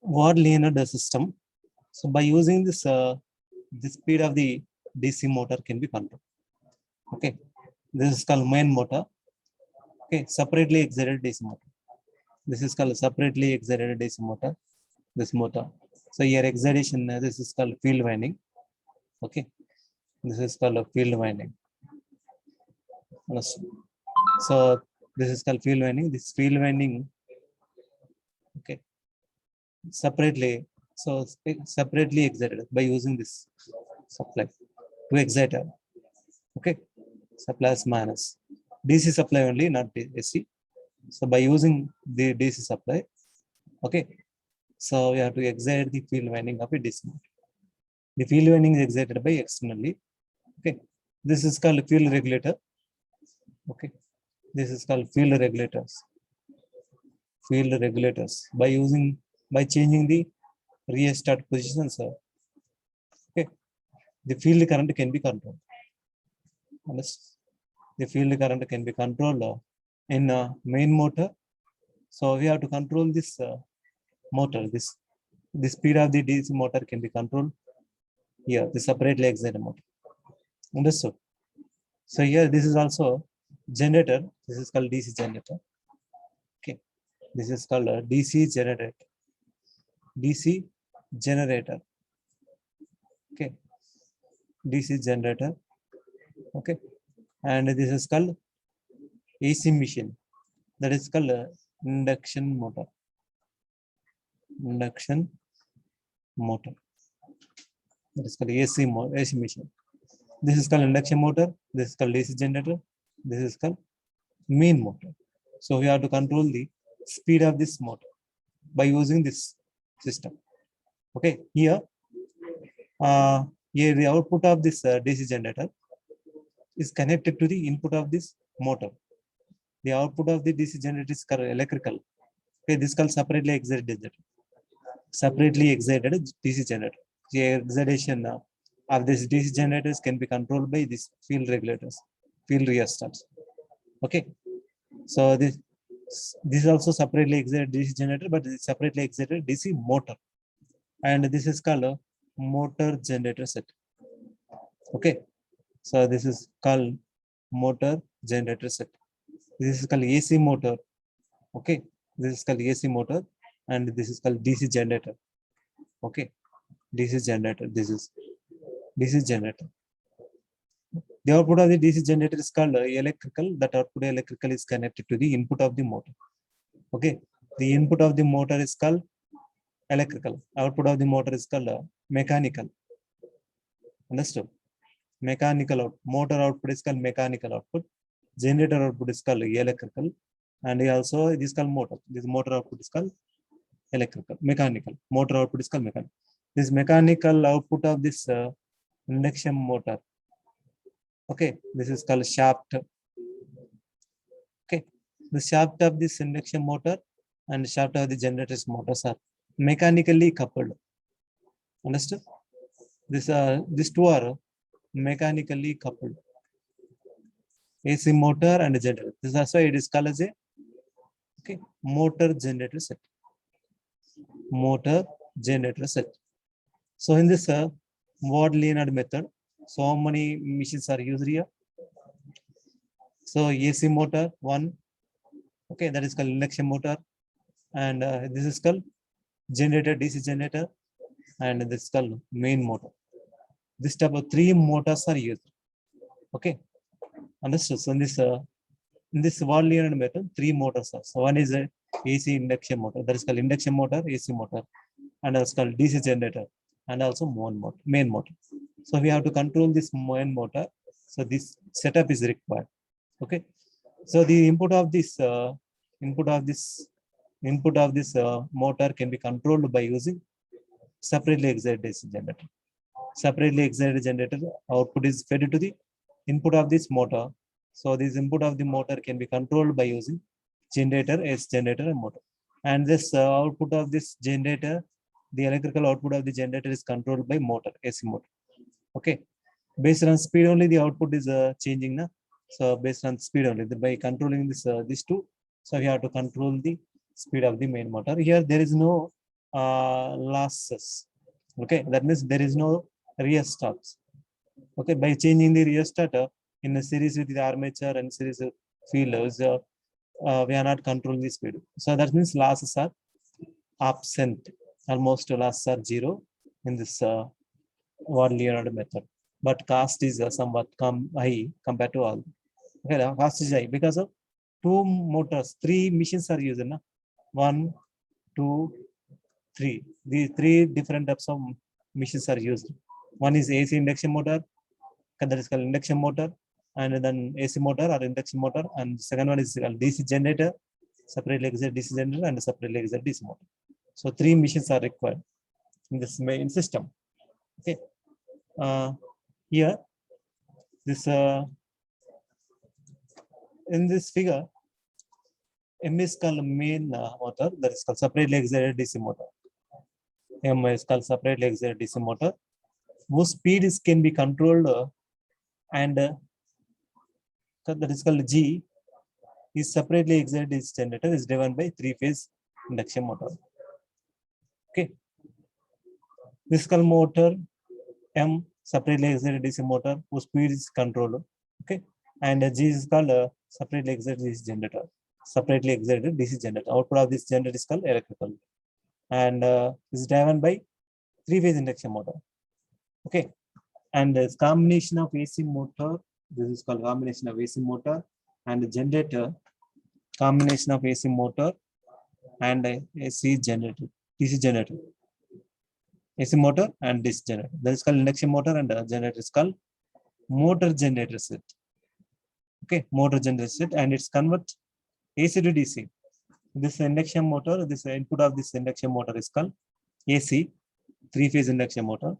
Ward linear system. So by using this, the speed of the DC motor can be controlled. Okay, this is called main motor. Okay, separately excited DC motor. This is called separately excited DC motor. This motor. So here excitation, this is called field winding. Okay, this is called a field winding. So this is called field winding. This field winding, okay, separately. So separately excited by using this supply to exciter. Okay, supply is minus DC supply only, not AC. So by using the DC supply, okay, so we have to excite the field winding of a DC motor. The field winding is excited by externally. Okay, this is called field regulator. Okay, this is called field regulators. Field regulators by changing the restart position, sir. Okay, the field current can be controlled. The field current can be controlled in main motor. So we have to control this motor. The speed of the DC motor can be controlled here. The separately excited motor. Understood? So here this is also generator. This is called DC generator. Okay, this is called a DC generator. DC generator. Okay, DC generator. Okay, and this is called AC machine. That is called induction motor. Induction motor. That is called AC machine. This is called induction motor. This is called DC generator. This is called main motor. So we have to control the speed of this motor by using this system. Okay, here the output of this DC generator is connected to the input of this motor. The output of the DC generator is electrical. Okay, this is called separately excited generator. Separately excited DC generator. The excitation of this DC generators can be controlled by these field regulators, field rheostats. Okay, so this is also separately excited DC generator, but it's separately excited DC motor, and this is called a motor generator set. Okay, so this is called motor generator set. This is called AC motor. Okay, this is called AC motor, and this is called DC generator. Okay, DC generator. This is DC generator. The output of the DC generator is called electrical. That output electrical is connected to the input of the motor. Okay, the input of the motor is called electrical. Output of the motor is called mechanical. Understood? Mechanical output. Motor output is called mechanical output. Generator output is called electrical, and also it is called motor. This motor output is called electrical. Mechanical. Motor output is called mechanical. This mechanical output of this induction motor. Okay, this is called shaft. Okay, the shaft of this induction motor and shaft of the generator's motors are mechanically coupled. Understood? These two are mechanically coupled. AC motor and generator. That's why it is called as a motor generator set. Motor generator set. So in this Ward linear method, so how many machines are used here? So AC motor one, okay, that is called induction motor, and this is called generator, DC generator, and this is called main motor. This type of three motors are used. Okay, understood? So in this Ward linear method, three motors are. So one is a AC induction motor, that is called induction motor, AC motor, and that's called DC generator, and also main motor. So we have to control this main motor. So this setup is required. Okay. So the input of this motor can be controlled by using separately excited DC generator. Separately excited generator output is fed to the input of this motor. So this input of the motor can be controlled by using generator, AC generator, and motor. And this output of this generator, the electrical output of the generator is controlled by motor, AC motor. Okay, based on speed only the output is changing now. So based on speed only, by controlling this these two, so we have to control the speed of the main motor. Here there is no losses. Okay, that means there is no restarts. Okay, by changing the restarter in a series with the armature and series of fields, we are not controlling the speed. So that means losses are absent. Almost losses are zero in this Ward-Leonard method. But cost is somewhat high compared to all. Okay, the cost is high because of two motors, three machines are used. Na? 1, 2, 3. These three different types of machines are used. One is AC induction motor, that is called induction motor, and then AC motor or induction motor, and second one is called DC generator, separately excited DC generator, and separately excited DC motor. So three machines are required in this main system. Okay. Here, this in this figure, M is called main motor, that is called separately excited DC motor. M is called separately excited DC motor, whose speed can be controlled and that is called G is separately excited DC generator is driven by three-phase induction motor. Okay. This is called motor M, separately excited DC motor whose speed is controlled. Okay. And G is called separately excited DC generator. Separately excited DC generator. Output of this generator is called electrical. And is driven by three-phase induction motor. Okay. And this combination of AC motor, this is called combination of AC motor and generator, combination of AC motor and AC generator, DC generator. AC motor and DC generator. That is called induction motor, and generator is called motor generator set. Okay, motor generator set, and it's convert AC to DC. This induction motor, this input of this induction motor is called AC, three-phase induction motor.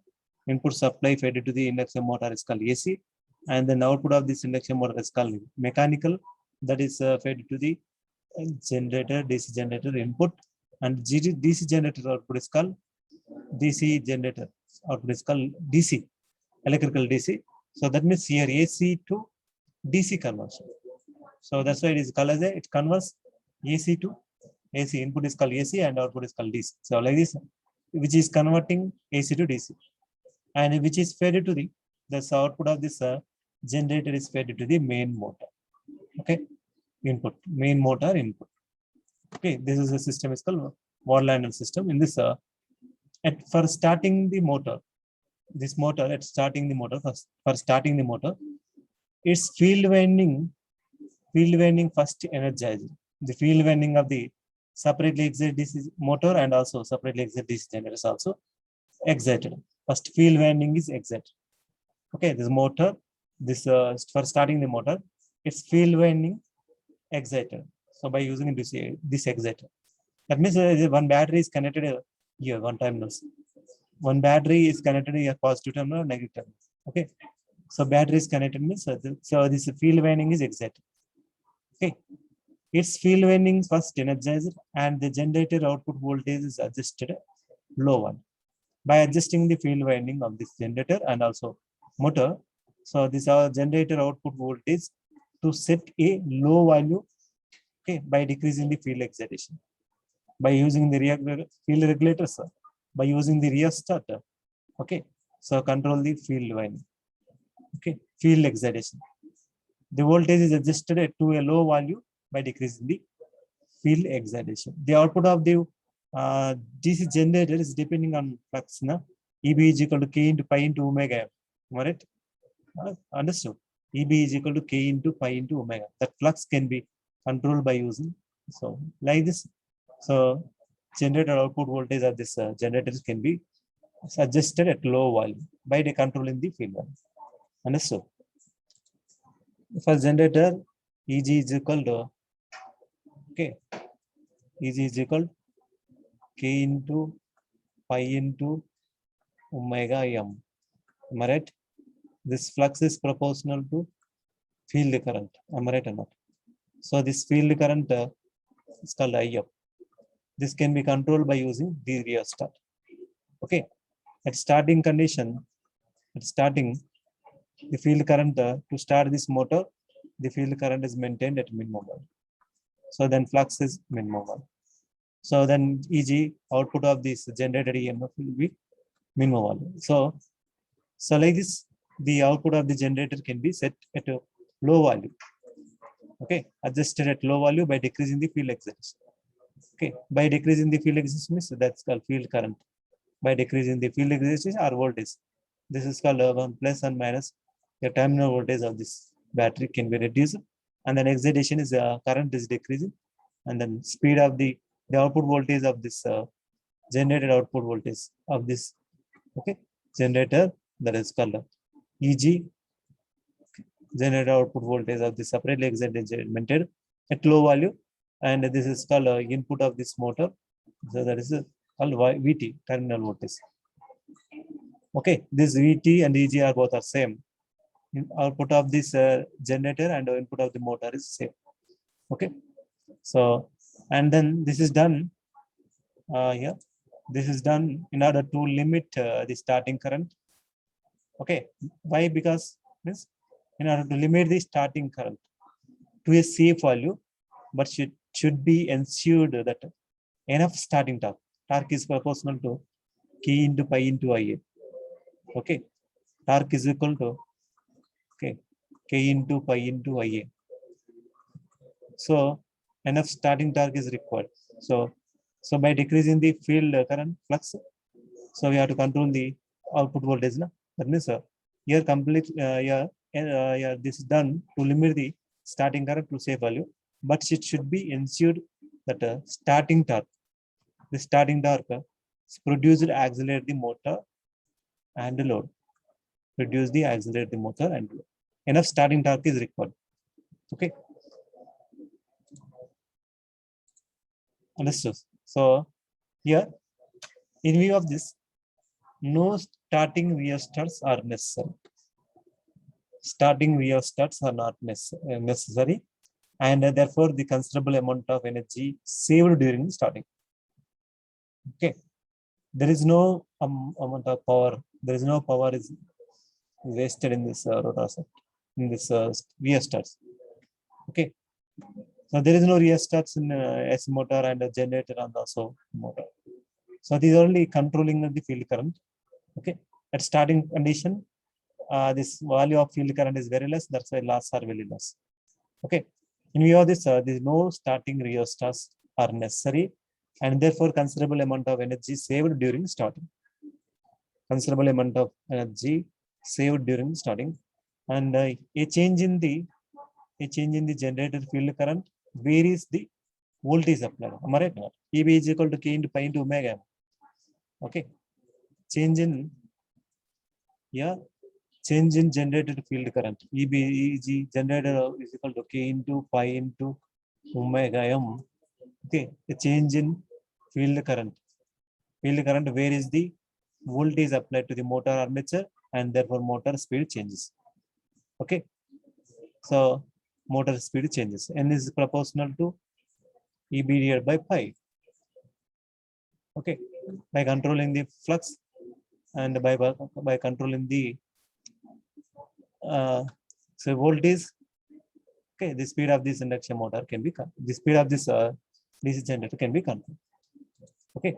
Input supply fed to the induction motor is called AC, and then output of this induction motor is called mechanical, that is fed to the generator, DC generator input, and DC generator output is called DC generator output is called DC, electrical DC. So that means here AC to DC conversion. So that's why it is called as it converts AC to AC. Input is called AC and output is called DC. So like this, which is converting AC to DC, and which is fed to the output of this generator is fed to the main motor. Okay, input, main motor input. Okay, this is a system is called Ward-Leonard system. In this, for starting the motor, this motor at starting the motor for starting the motor, its field winding first energized. The field winding of the separately excited DC motor and also separately excited DC generator is also excited. First field winding is excited. Okay, this motor, this for starting the motor, its field winding excited. So by using this exciter, that means one battery is connected here, one terminals. One battery is connected here, positive terminal or negative terminal. Okay, so battery is connected means so this field winding is excited. Okay, its field winding first energized and the generator output voltage is adjusted low one. By adjusting the field winding of this generator and also motor, so this our generator output voltage to set a low value. Okay, by decreasing the field excitation, by using the field regulators, by using the rheostat. Okay, so control the field winding. Okay, field excitation. The voltage is adjusted to a low value by decreasing the field excitation. The output of the DC generator is depending on flux. Na? EB is equal to K into pi into omega. Right? Understood? EB is equal to K into pi into omega. That flux can be controlled by using, so like this. So generator output voltage of this generators can be adjusted at low value by controlling the field value. Understood? For generator, EG is equal to okay, EG is equal to K into pi into omega m. Am I right? This flux is proportional to field current. Am I right or not? So this field current is called IF. This can be controlled by using the rheostat. Okay. At starting condition, the field current to start this motor, the field current is maintained at minimum. So then flux is minimum. So then EG output of this generated EMF will be minimum value. So like this, the output of the generator can be set at a low value. Okay, adjusted at low value by decreasing the field excitation. Okay, by decreasing the field excitation means that's called field current. By decreasing the field excitation or voltage, this is called plus and minus. The terminal voltage of this battery can be reduced, and then excitation is current is decreasing, and then speed of the output voltage of this generated output voltage of this, okay, generator, that is called EG, generated output voltage of the separately excited at low value, and this is called input of this motor. So that is called VT, terminal voltage. Okay, this VT and EG are both are same. Output of this generator and input of the motor is same. Okay, so and then this is done here. This is done in order to limit the starting current. Okay, why? Because means in order to limit the starting current to a safe value, but should be ensured that enough starting torque. Torque is proportional to K into pi into IA. Okay, torque is equal to, okay, K into pi into IA. So enough starting torque is required. So by decreasing the field current flux, so we have to control the output voltage. Na? That means here complete this is done to limit the starting current to safe value, but it should be ensured that starting torque, the starting torque is produced accelerate the motor and the load. Reduce the accelerate the motor and load. Enough starting torque is required. Okay. Understood. So here, in view of this, no starting rheostats are necessary. Starting rheostats are not necessary, and therefore the considerable amount of energy saved during starting. Okay, there is no amount of power. There is no power is wasted in this rotor set, in this rheostats. Okay, so there is no rheostats in AC motor and a generator and also motor. So these are only controlling the field current. Okay, at starting condition, this value of field current is very less. That's why loss are very less. Okay, in view of this, there is no starting rheostats are necessary, and therefore considerable amount of energy saved during starting. Considerable amount of energy saved during starting, and a change in the generator field current varies the voltage applied. Am I right? EB is equal to K into pi into omega. Okay, change in change in generated field current. EG generator is equal to K into pi into omega m. Okay, a change in field current. Field current varies the voltage applied to the motor armature, and therefore motor speed changes. Okay, so motor speed changes. N is proportional to EB divided by pi. Okay, by controlling the flux and by controlling the so voltage. Okay, the speed of this induction motor can be the speed of this DC generator can be controlled. Okay,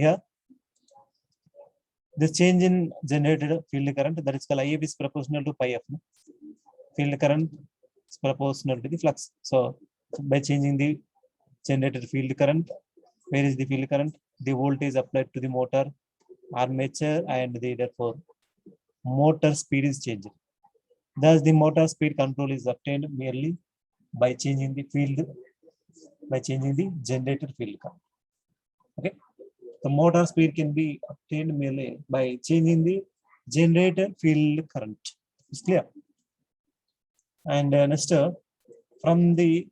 here this change in generated field current, that is called IAB, is proportional to pi f. Field current is proportional to the flux. So by changing the generated field current, where is the field current? The voltage applied to the motor armature, and therefore motor speed is changed. Thus, the motor speed control is obtained merely by changing the generator field current. Okay, the motor speed can be obtained merely by changing the generator field current. It's clear. And next, from the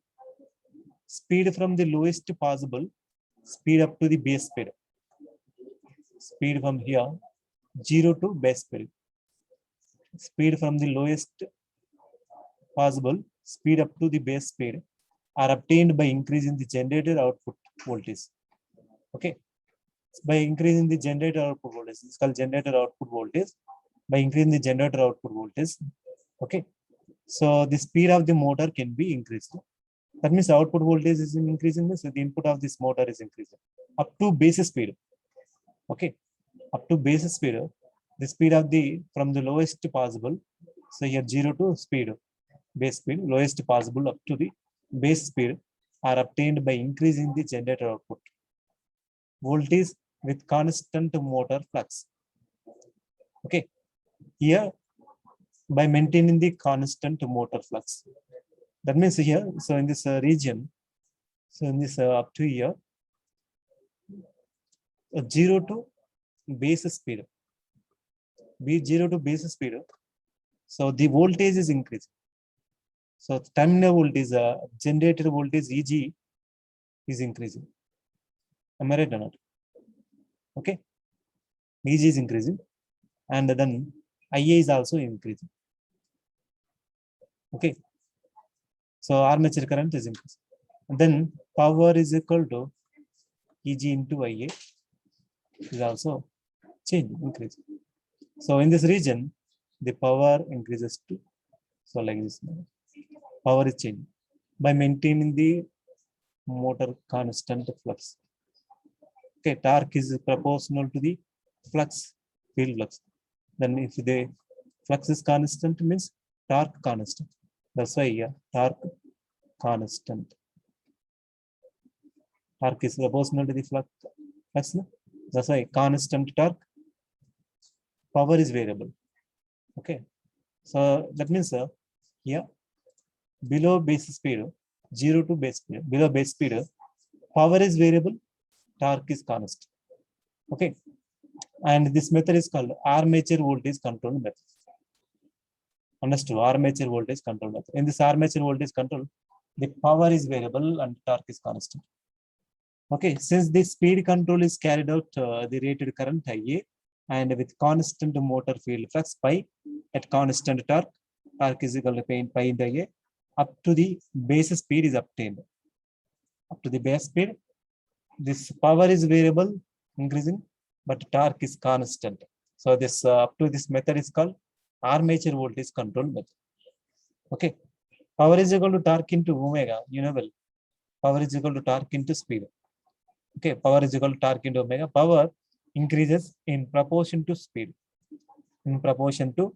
speed from the lowest possible speed up to the base speed. Speed from here 0 to base speed. Speed from the lowest possible speed up to the base speed are obtained by increasing the generator output voltage. Okay, by increasing the generator output voltage, it's called generator output voltage. By increasing the generator output voltage, okay, so the speed of the motor can be increased. That means output voltage is increasing, means the input of this motor is increasing up to base speed. Okay, up to base speed, the speed of the from the lowest possible. So here 0 to speed, base speed, lowest possible up to the base speed are obtained by increasing the generator output voltage with constant motor flux. Okay, here by maintaining the constant motor flux. That means here, so in this region, so in this up to here, 0 to base speed, be 0 to base speed. So the voltage is increasing. So terminal voltage, generator voltage EG is increasing. Am I right or not? Okay, EG is increasing, and then IA is also increasing. Okay, so armature current is increasing. And then power is equal to EG into IA is also changing, increasing. So in this region, the power increases to, so like this, power is changing by maintaining the motor constant flux. Okay, torque is proportional to the flux, field flux. Then if the flux is constant, means torque constant. That's why here torque constant. Torque is proportional to the flux. No? That's why constant torque. Power is variable. Okay, so that means here below base speed, 0 to base speed, below base speed, power is variable, torque is constant. Okay, and this method is called armature voltage control method. Understood? Armature voltage control method. In this armature voltage control, the power is variable and torque is constant. Okay, since the speed control is carried out the rated current IA and with constant motor field flux pi at constant torque, torque is equal to pi into IA, up to the base speed is obtained. Up to the base speed, this power is variable, increasing, but torque is constant. So this up to this method is called armature voltage control method. Okay, power is equal to torque into omega. You know well, power is equal to torque into speed. Okay, power is equal to torque into omega. Power increases in proportion to speed. In proportion to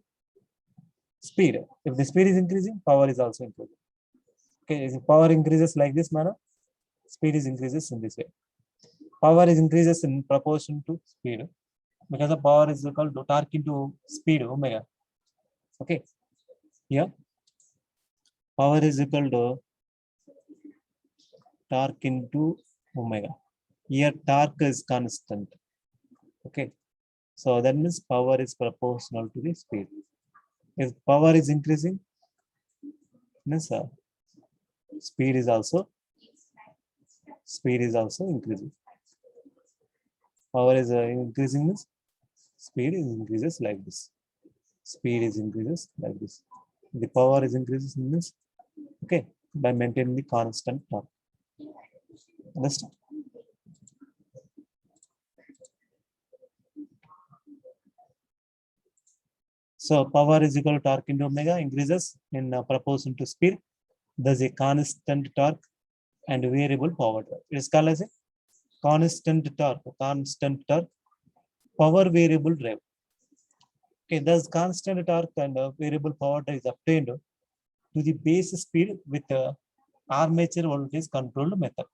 speed. If the speed is increasing, power is also increasing. Okay, if power increases like this manner, speed is increases in this way. Power is increases in proportion to speed because the power is equal to torque into speed omega. Okay, here power is equal to torque into omega. Here torque is constant. Okay, so that means power is proportional to the speed. If power is increasing, means speed is also increasing. Power is increasing, means speed is increases like this. Speed is increases like this. The power is increases means, okay, by maintaining the constant torque. Understand? So power is equal to torque into omega, increases in proportion to speed. Thus a constant torque and variable power drive. It is called as a constant torque, power variable drive. Okay, thus constant torque and variable power drive is obtained to the base speed with armature voltage controlled method.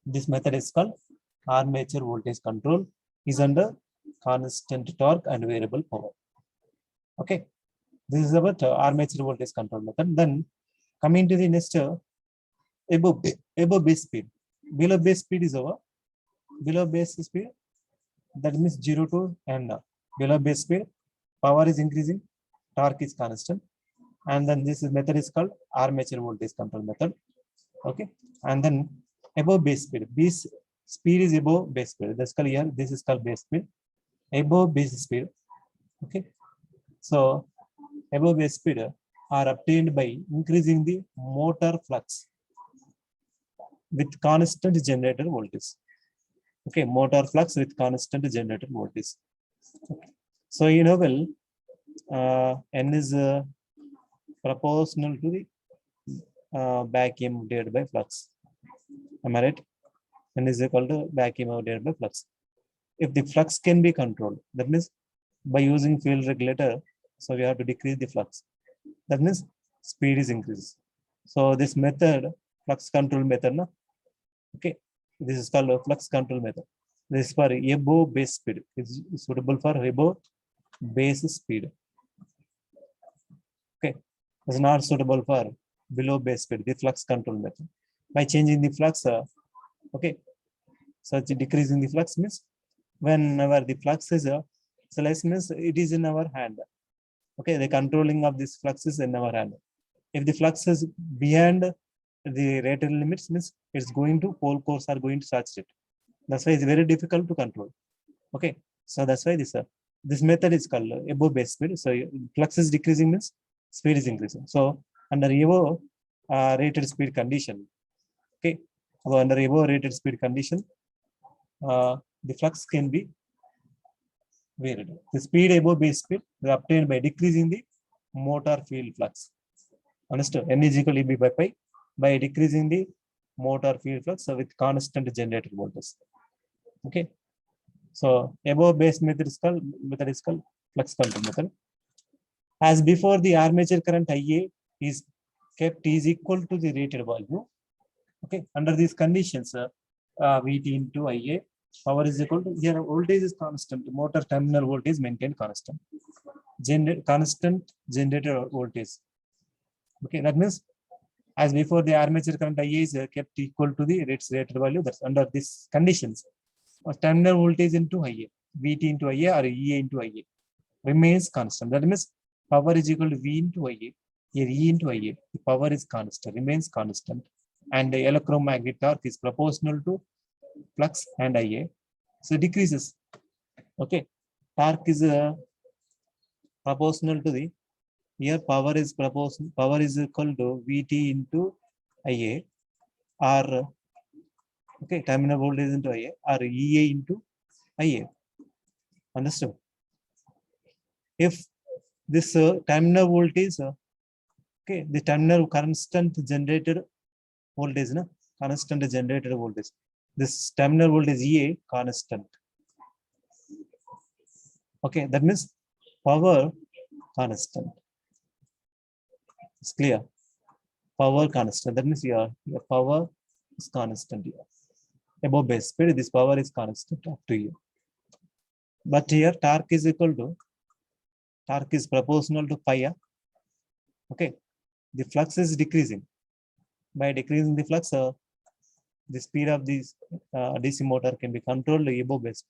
This method is called armature voltage control, is under constant torque and variable power. Okay, this is about armature voltage control method. Then coming to the next, above base speed. Below base speed is over. Below base speed, that means 0 to and below base speed, power is increasing, torque is constant, and then this method is called armature voltage control method. Okay, and then above base speed, base speed is above base speed. That's called here. This is called base speed. Above base speed. Okay, so above base speed are obtained by increasing the motor flux with constant generator voltage. Okay, motor flux with constant generator voltage. Okay. So you know well, N is proportional to the back EMF divided by flux. Am I right? N is equal to back EMF divided by flux. If the flux can be controlled, that means by using field regulator, so we have to decrease the flux. That means speed is increased. So this method, flux control method, no? Okay, this is called a flux control method. This is for above base speed. It's suitable for above base speed. Okay, it's not suitable for below base speed. The flux control method. By changing the flux, okay, such decreasing the flux means whenever the flux is so less means it is in our hand. Okay, the controlling of this flux is in our hand. If the flux is beyond the rated limits, means it's going to pole cores are going to saturate. That's why it's very difficult to control. Okay, so that's why this method is called above base speed. So flux is decreasing means speed is increasing. So under above rated speed condition, okay, under above rated speed condition, the flux can be varied. The speed above base speed is obtained by decreasing the motor field flux. Understood? N is equal to B by pi by decreasing the motor field flux with constant generator voltage. Okay. So above base method is called flux control method. As before, the armature current IA is kept is equal to the rated value. Okay. Under these conditions, VT into IA, power is equal to, here voltage is constant, motor terminal voltage maintained constant. Constant generator voltage. Okay, that means as before the armature current IA is kept equal to the rated value. That's under these conditions. Terminal voltage into IA, VT into IA or EA into IA remains constant. That means power is equal to V into IA. Here E into IA, the power is constant, remains constant, and the electromagnetic torque is proportional to flux and IA, so decreases. Okay, torque is proportional to the, here power is proportional, power is equal to VT into IA or okay, terminal voltage into IA or EA into IA. Understood? If this terminal voltage, okay, the terminal constant generated voltage, no? Constant generated voltage. This terminal voltage EA constant. Okay, that means power constant. It's clear. Power constant. That means your power is constant here. Above base speed, this power is constant up to you. But here torque is equal to, torque is proportional to pi. Okay, the flux is decreasing. By decreasing the flux, the speed of this DC motor can be controlled above base.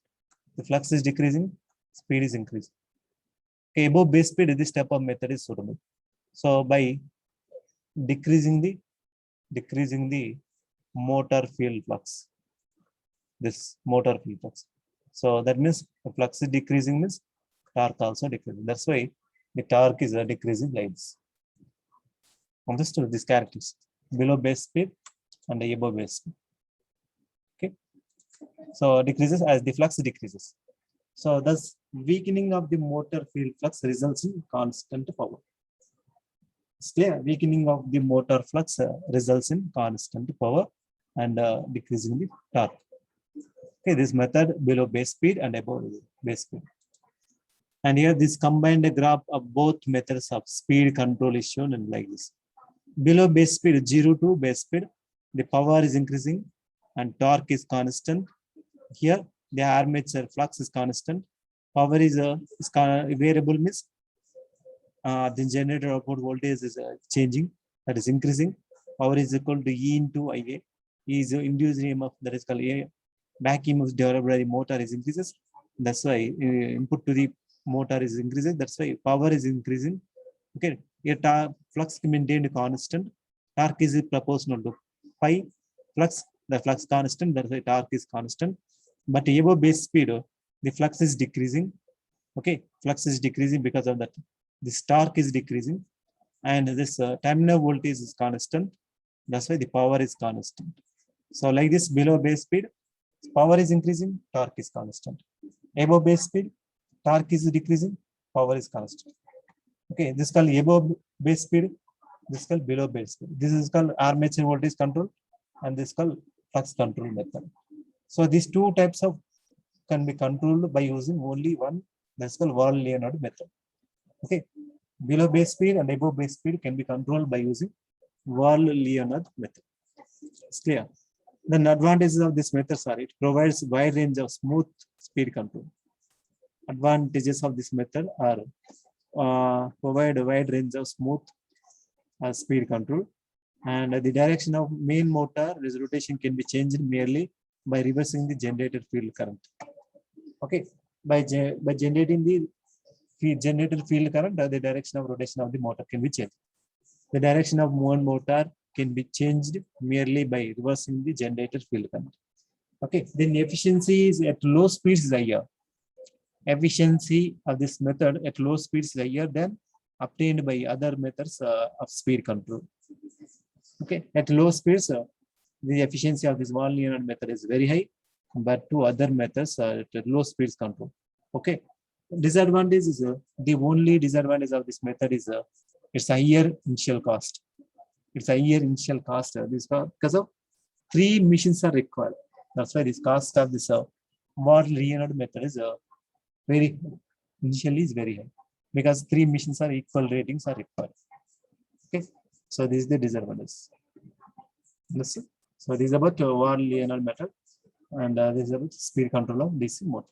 The flux is decreasing, speed is increasing. Okay, above base speed, this type of method is suitable. So by decreasing the motor field flux, this motor field flux. So that means the flux is decreasing means torque also decreasing. That's why the torque is decreasing like this. Understood these characters below base speed and above base speed. Okay, so decreases as the flux decreases. So thus weakening of the motor field flux results in constant power. It's clear. Weakening of the motor flux results in constant power and decreasing the torque. Okay, this method below base speed and above base speed. And here this combined graph of both methods of speed control is shown and like this. Below base speed 0 to base speed, the power is increasing and torque is constant. Here the armature flux is constant. Power is variable means the generator output voltage is changing, that is increasing. Power is equal to E into IA. E is induced EMF, that is called A. Back EMF developed by the motor is increases. That's why input to the motor is increasing. That's why power is increasing. Okay, here flux maintained constant. Torque is proportional to pi. Flux, the flux constant. That's why torque is constant. But above base speed, the flux is decreasing. Okay, flux is decreasing because of that. This torque is decreasing, and this terminal voltage is constant. That's why the power is constant. So like this, below base speed, power is increasing, torque is constant. Above base speed, torque is decreasing, power is constant. Okay, this is called above base speed. This is called below base speed. This is called armature voltage control, and this is called flux control method. So these two types of can be controlled by using only one. That's called Wall-Leonard method. Okay, below base speed and above base speed can be controlled by using Wall-Leonard method. It's clear. The advantages of this method are it provides wide range of smooth speed control. Advantages of this method are provide a wide range of smooth speed control, and the direction of main motor rotation can be changed merely by reversing the generated field current. Okay, by generating the generated field current, the direction of rotation of the motor can be changed. The direction of one motor can be changed merely by reversing the generated field current. Okay, then efficiency is at low speeds is higher. Efficiency of this method at low speeds is higher than obtained by other methods of speed control. Okay, at low speeds, the efficiency of this Wall-Leonard method is very high, but to other methods at low speeds control. Okay, disadvantage is the only disadvantage of this method is it's a higher initial cost. It's a higher initial cost because of 3 machines are required. That's why this cost of this Wall-Leonard method is very initially is very high because 3 machines are equal ratings are required. Okay, so this is the disadvantage. Listen. So this is about Wall-Leonard method, and this is about speed control of DC motor.